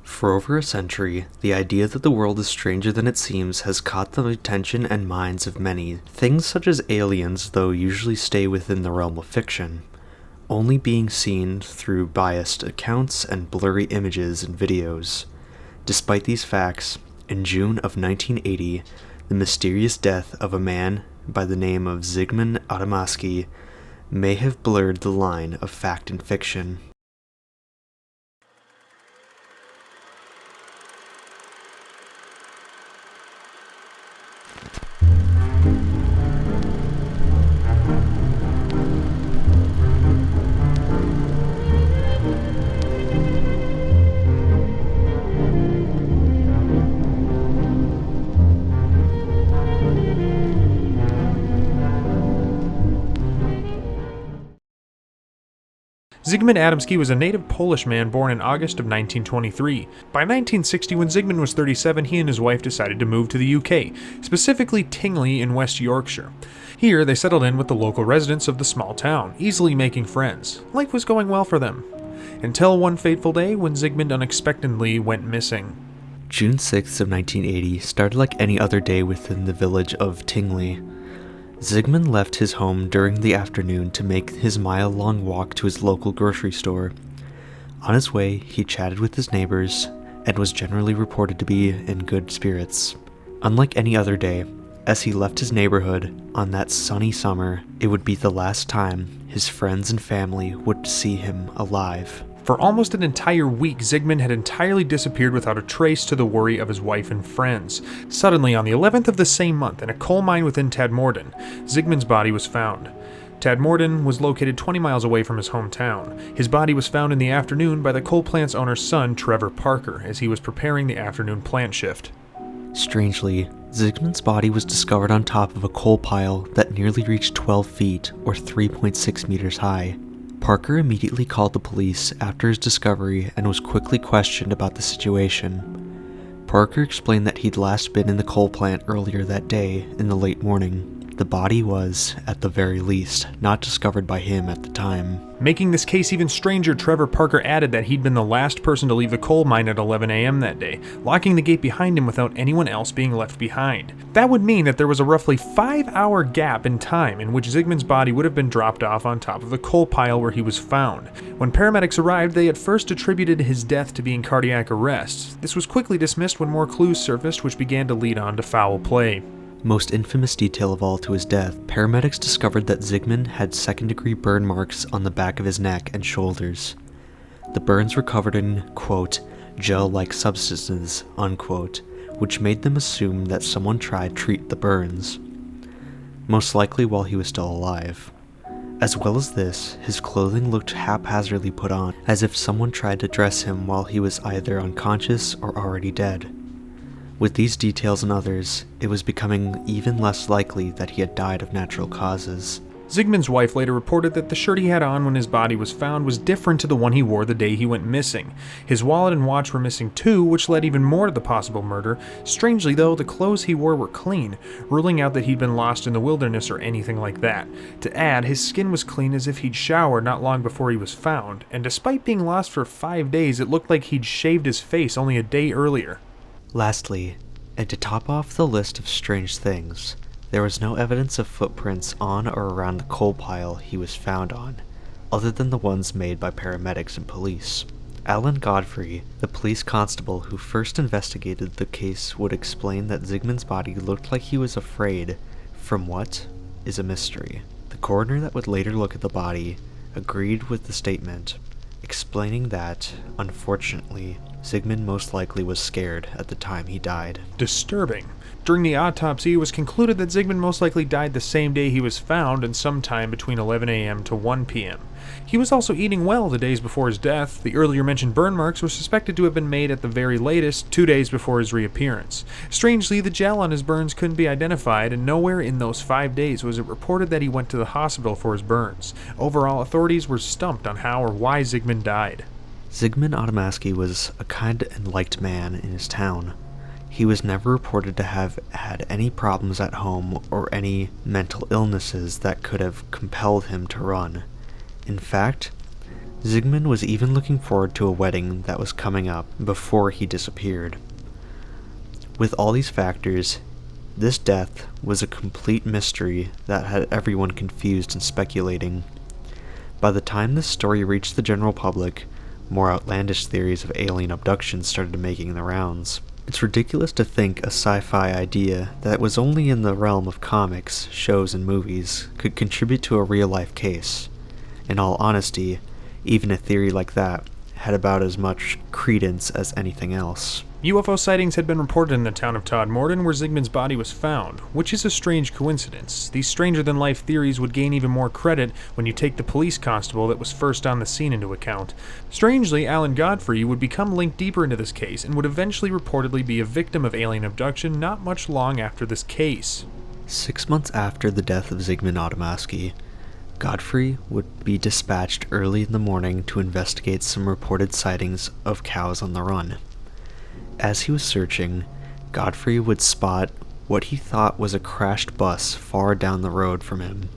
For over a century, the idea that the world is stranger than it seems has caught the attention and minds of many. Things such as aliens, though, usually stay within the realm of fiction, only being seen through biased accounts and blurry images and videos. Despite these facts, in June of 1980, the mysterious death of a man by the name of Zigmund Adamaski may have blurred the line of fact and fiction. Zygmunt Adamski was a native Polish man born in August of 1923. By 1960, when Zygmunt was 37, he and his wife decided to move to the UK, specifically Tingley in West Yorkshire. Here, they settled in with the local residents of the small town, easily making friends. Life was going well for them. Until one fateful day when Zygmunt unexpectedly went missing. June 6th of 1980 started like any other day within the village of Tingley. Zygmunt left his home during the afternoon to make his mile-long walk to his local grocery store. On his way, he chatted with his neighbors and was generally reported to be in good spirits. Unlike any other day, as he left his neighborhood on that sunny summer, it would be the last time his friends and family would see him alive. For almost an entire week, Zygmunt had entirely disappeared without a trace, to the worry of his wife and friends. Suddenly, on the 11th of the same month, in a coal mine within Tadmorden, Zygmunt's body was found. Tadmorden was located 20 miles away from his hometown. His body was found in the afternoon by the coal plant's owner's son, Trevor Parker, as he was preparing the afternoon plant shift. Strangely, Zygmunt's body was discovered on top of a coal pile that nearly reached 12 feet, or 3.6 meters high. Parker immediately called the police after his discovery and was quickly questioned about the situation. Parker explained that he'd last been in the coal plant earlier that day in the late morning. The body was, at the very least, not discovered by him at the time. Making this case even stranger, Trevor Parker added that he'd been the last person to leave the coal mine at 11 a.m. that day, locking the gate behind him without anyone else being left behind. That would mean that there was a roughly 5-hour gap in time in which Zygmunt's body would have been dropped off on top of the coal pile where he was found. When paramedics arrived, they at first attributed his death to being cardiac arrest. This was quickly dismissed when more clues surfaced, which began to lead on to foul play. Most infamous detail of all to his death, paramedics discovered that Zygmunt had second-degree burn marks on the back of his neck and shoulders. The burns were covered in, quote, gel-like substances, unquote, which made them assume that someone tried to treat the burns, most likely while he was still alive. As well as this, his clothing looked haphazardly put on, as if someone tried to dress him while he was either unconscious or already dead. With these details and others, it was becoming even less likely that he had died of natural causes. Zygmunt's wife later reported that the shirt he had on when his body was found was different to the one he wore the day he went missing. His wallet and watch were missing too, which led even more to the possible murder. Strangely though, the clothes he wore were clean, ruling out that he'd been lost in the wilderness or anything like that. To add, his skin was clean as if he'd showered not long before he was found, and despite being lost for 5 days, it looked like he'd shaved his face only a day earlier. Lastly, and to top off the list of strange things, there was no evidence of footprints on or around the coal pile he was found on, other than the ones made by paramedics and police. Alan Godfrey, the police constable who first investigated the case, would explain that Zygmunt's body looked like he was afraid from what is a mystery. The coroner that would later look at the body agreed with the statement, explaining that, unfortunately, Zygmunt most likely was scared at the time he died. Disturbing. During the autopsy, it was concluded that Zygmunt most likely died the same day he was found, and sometime between 11 a.m. to 1 p.m. He was also eating well the days before his death. The earlier mentioned burn marks were suspected to have been made at the very latest 2 days before his reappearance. Strangely, the gel on his burns couldn't be identified, and nowhere in those 5 days was it reported that he went to the hospital for his burns. Overall, authorities were stumped on how or why Zygmunt died. Zygmunt Adamaski was a kind and liked man in his town. He was never reported to have had any problems at home or any mental illnesses that could have compelled him to run. In fact, Zigmund was even looking forward to a wedding that was coming up before he disappeared. With all these factors, this death was a complete mystery that had everyone confused and speculating. By the time this story reached the general public, more outlandish theories of alien abduction started making the rounds. It's ridiculous to think a sci-fi idea that was only in the realm of comics, shows, and movies could contribute to a real-life case. In all honesty, even a theory like that had about as much credence as anything else. UFO sightings had been reported in the town of Todmorden where Zigmund's body was found, which is a strange coincidence. These stranger-than-life theories would gain even more credit when you take the police constable that was first on the scene into account. Strangely, Alan Godfrey would become linked deeper into this case and would eventually reportedly be a victim of alien abduction not much long after this case. 6 months after the death of Zigmund Adamaski, Godfrey would be dispatched early in the morning to investigate some reported sightings of cows on the run. As he was searching, Godfrey would spot what he thought was a crashed bus far down the road from him.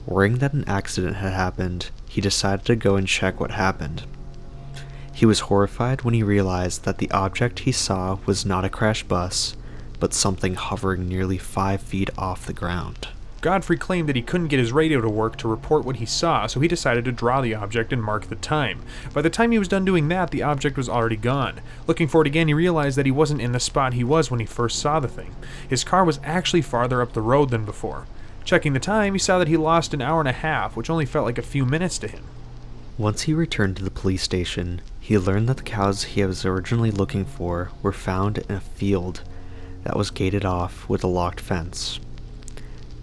Worrying that an accident had happened, he decided to go and check what happened. He was horrified when he realized that the object he saw was not a crashed bus, but something hovering nearly 5 feet off the ground. Godfrey claimed that he couldn't get his radio to work to report what he saw, so he decided to draw the object and mark the time. By the time he was done doing that, the object was already gone. Looking for it again, he realized that he wasn't in the spot he was when he first saw the thing. His car was actually farther up the road than before. Checking the time, he saw that he lost an hour and a half, which only felt like a few minutes to him. Once he returned to the police station, he learned that the cows he was originally looking for were found in a field that was gated off with a locked fence.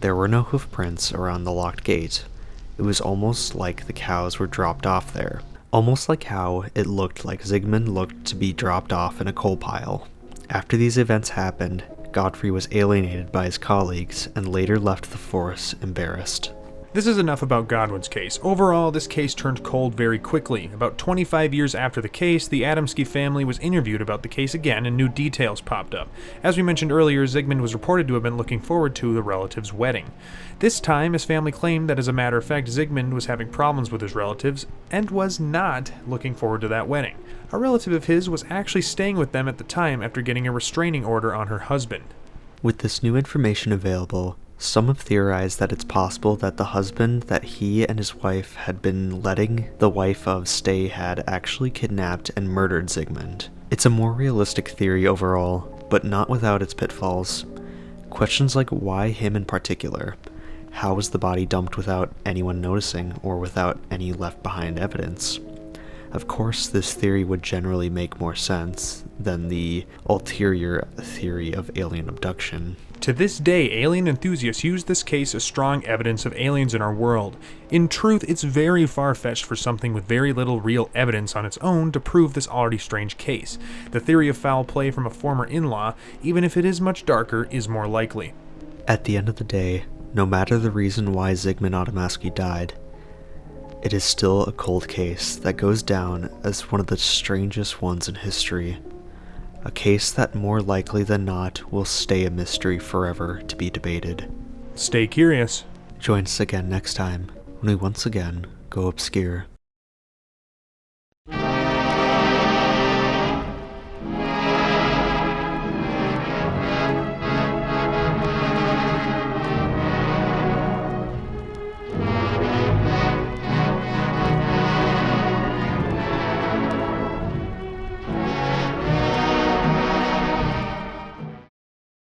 There were no hoof prints around the locked gate. It was almost like the cows were dropped off there. Almost like how it looked like Zigmund looked to be dropped off in a coal pile. After these events happened, Godfrey was alienated by his colleagues and later left the force embarrassed. This is enough about Godwin's case. Overall, this case turned cold very quickly. About 25 years after the case, the Adamaski family was interviewed about the case again and new details popped up. As we mentioned earlier, Zigmund was reported to have been looking forward to the relative's wedding. This time, his family claimed that as a matter of fact, Zigmund was having problems with his relatives and was not looking forward to that wedding. A relative of his was actually staying with them at the time after getting a restraining order on her husband. With this new information available, some have theorized that it's possible that the husband that he and his wife had been letting the wife of stay had actually kidnapped and murdered Zigmund. It's a more realistic theory overall, but not without its pitfalls. Questions like why him in particular? How was the body dumped without anyone noticing or without any left behind evidence? Of course, this theory would generally make more sense than the ulterior theory of alien abduction. To this day, alien enthusiasts use this case as strong evidence of aliens in our world. In truth, it's very far-fetched for something with very little real evidence on its own to prove this already strange case. The theory of foul play from a former in-law, even if it is much darker, is more likely. At the end of the day, no matter the reason why Zigmund Adamaski died, it is still a cold case that goes down as one of the strangest ones in history. A case that more likely than not will stay a mystery forever to be debated. Stay curious. Join us again next time when we once again go obscure.